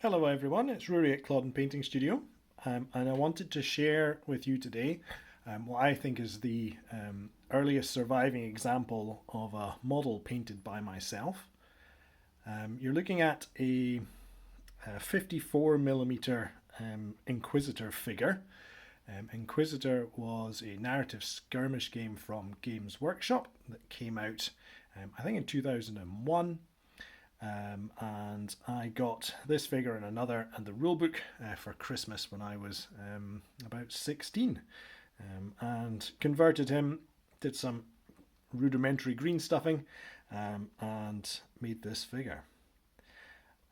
Hello everyone, it's Rory at Clawden Painting Studio, and I wanted to share with you today what I think is the earliest surviving example of a model painted by myself. You're looking at a 54mm Inquisitor figure. Inquisitor was a narrative skirmish game from Games Workshop that came out I think in 2001. And I got this figure and another and the rulebook for Christmas when I was about 16, and converted him, did some rudimentary green stuffing, and made this figure.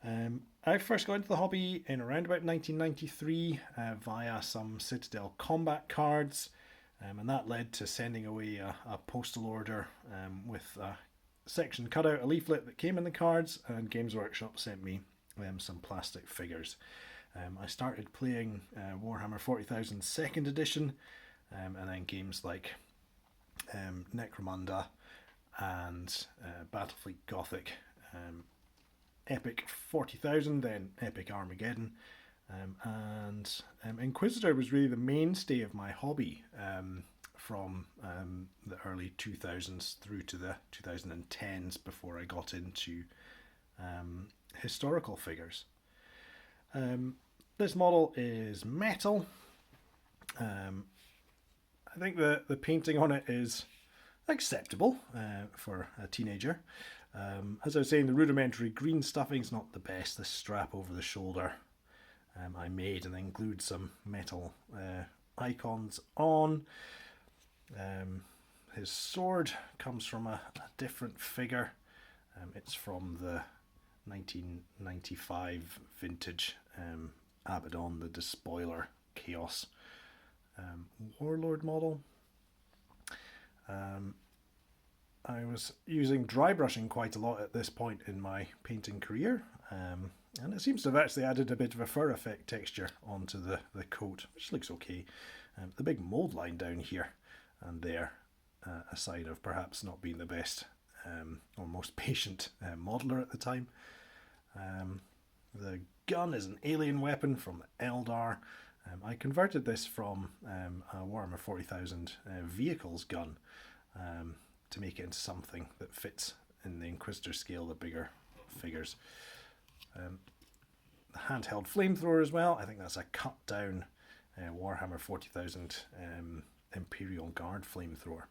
I first got into the hobby in around about 1993 via some Citadel Combat Cards, and that led to sending away a postal order with a section cut out, a leaflet that came in the cards, and Games Workshop sent me some plastic figures. I started playing Warhammer 40,000 2nd edition, and then games like Necromunda and Battlefleet Gothic, Epic 40,000, then Epic Armageddon, and Inquisitor was really the mainstay of my hobby from the early 2000s through to the 2010s before I got into historical figures. This model is metal. I think the painting on it is acceptable for a teenager. As I was saying, the rudimentary green stuffing's not the best. The strap over the shoulder I made and then glued some metal icons on. His sword comes from a different figure. It's from the 1995 vintage Abaddon, the Despoiler Chaos Warlord model. I was using dry brushing quite a lot at this point in my painting career, and it seems to have actually added a bit of a fur effect texture onto the coat, which looks okay. The big mould line down here and there, a sign of perhaps not being the best or most patient modeler at the time. The gun is an alien weapon from Eldar. I converted this from a Warhammer 40,000 vehicles gun to make it into something that fits in the Inquisitor scale, the bigger figures. The handheld flamethrower as well. I think that's a cut down Warhammer 40,000 Imperial Guard flamethrower.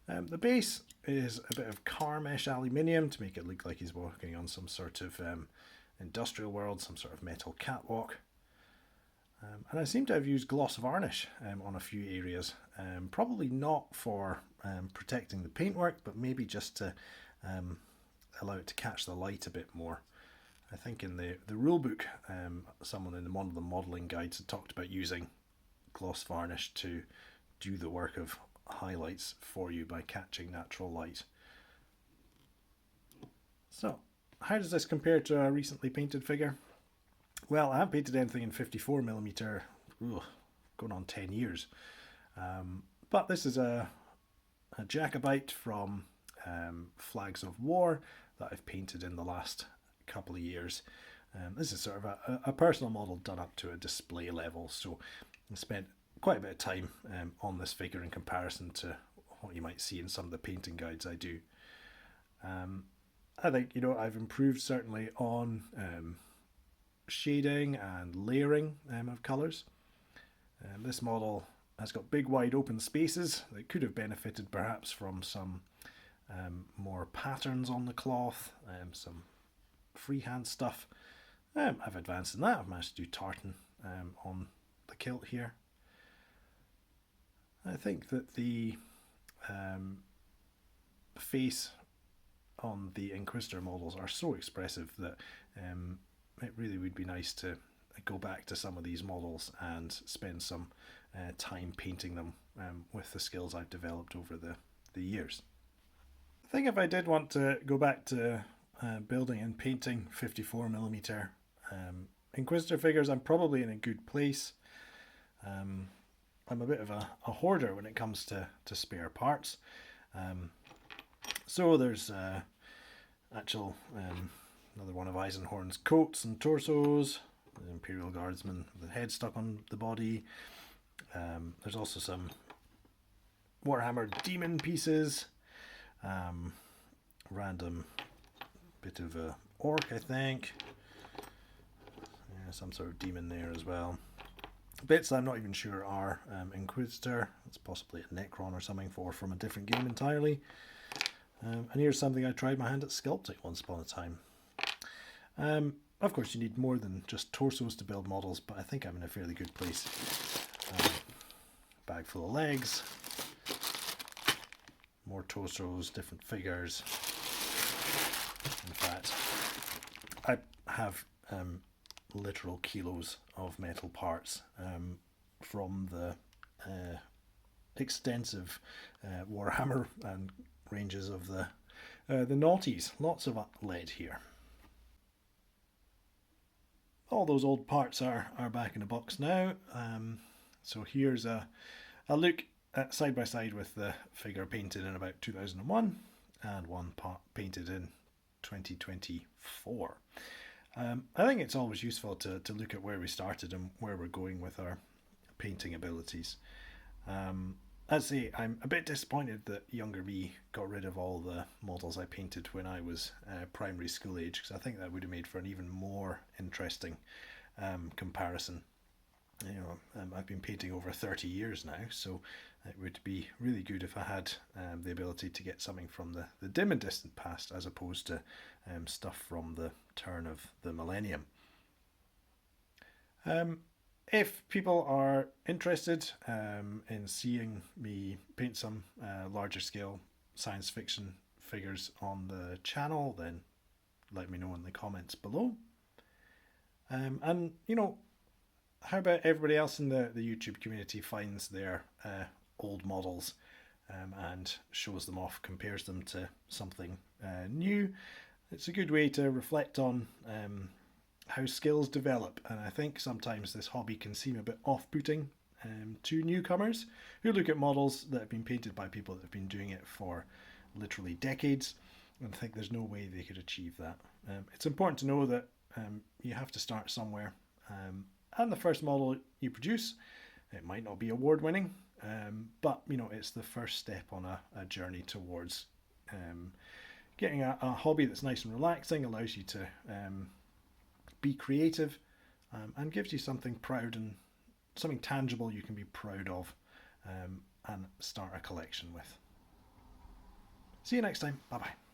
The base is a bit of car mesh aluminium to make it look like he's walking on some sort of industrial world, some sort of metal catwalk. And I seem to have used gloss varnish on a few areas, probably not for protecting the paintwork, but maybe just to allow it to catch the light a bit more. I think in the rulebook, someone in one of the modelling guides had talked about using gloss varnish to do the work of highlights for you by catching natural light. So, how does this compare to a recently painted figure? Well, I haven't painted anything in 54mm, going on 10 years. But this is a Jacobite from Flags of War that I've painted in the last couple of years. This is sort of a personal model done up to a display level, so I spent quite a bit of time on this figure in comparison to what you might see in some of the painting guides I do. I think, I've improved certainly on shading and layering of colours. This model has got big wide open spaces that could have benefited perhaps from some more patterns on the cloth, some freehand stuff. I've advanced in that. I've managed to do tartan on the kilt here. I think that the face on the Inquisitor models are so expressive that it really would be nice to go back to some of these models and spend some time painting them with the skills I've developed over the years. I think if I did want to go back to building and painting 54mm Inquisitor figures, I'm probably in a good place. I'm a bit of a hoarder when it comes to spare parts. So there's actual Another one of Eisenhorn's coats and torsos. The Imperial Guardsman with the head stuck on the body. There's also some Warhammer demon pieces. Random bit of a orc, I think. Yeah, some sort of demon there as well. Bits I'm not even sure are Inquisitor. It's possibly a Necron or something from a different game entirely. And here's something I tried my hand at sculpting once upon a time. Of course, you need more than just torsos to build models, but I think I'm in a fairly good place. Bag full of legs, more torsos, different figures. In fact, I have literal kilos of metal parts from the extensive Warhammer and ranges of the naughties. Lots of lead here. All those old parts are back in the box now. So here's a look at side by side with the figure painted in about 2001 and one part painted in 2024. I think it's always useful to look at where we started and where we're going with our painting abilities. I'd say I'm a bit disappointed that younger me got rid of all the models I painted when I was primary school age, because I think that would have made for an even more interesting comparison. You know, I've been painting over 30 years now, so it would be really good if I had the ability to get something from the dim and distant past as opposed to stuff from the turn of the millennium. If people are interested in seeing me paint some larger scale science fiction figures on the channel, then let me know in the comments below. And, you know, how about everybody else in the YouTube community finds their old models and shows them off, compares them to something new? It's a good way to reflect on how skills develop, and I think sometimes this hobby can seem a bit off-putting to newcomers who look at models that have been painted by people that have been doing it for literally decades and think there's no way they could achieve that. It's important to know that you have to start somewhere, and the first model you produce, it might not be award-winning, but you know, it's the first step on a journey towards getting a hobby that's nice and relaxing, allows you to be creative, and gives you something proud and something tangible you can be proud of and start a collection with. See you next time. Bye bye.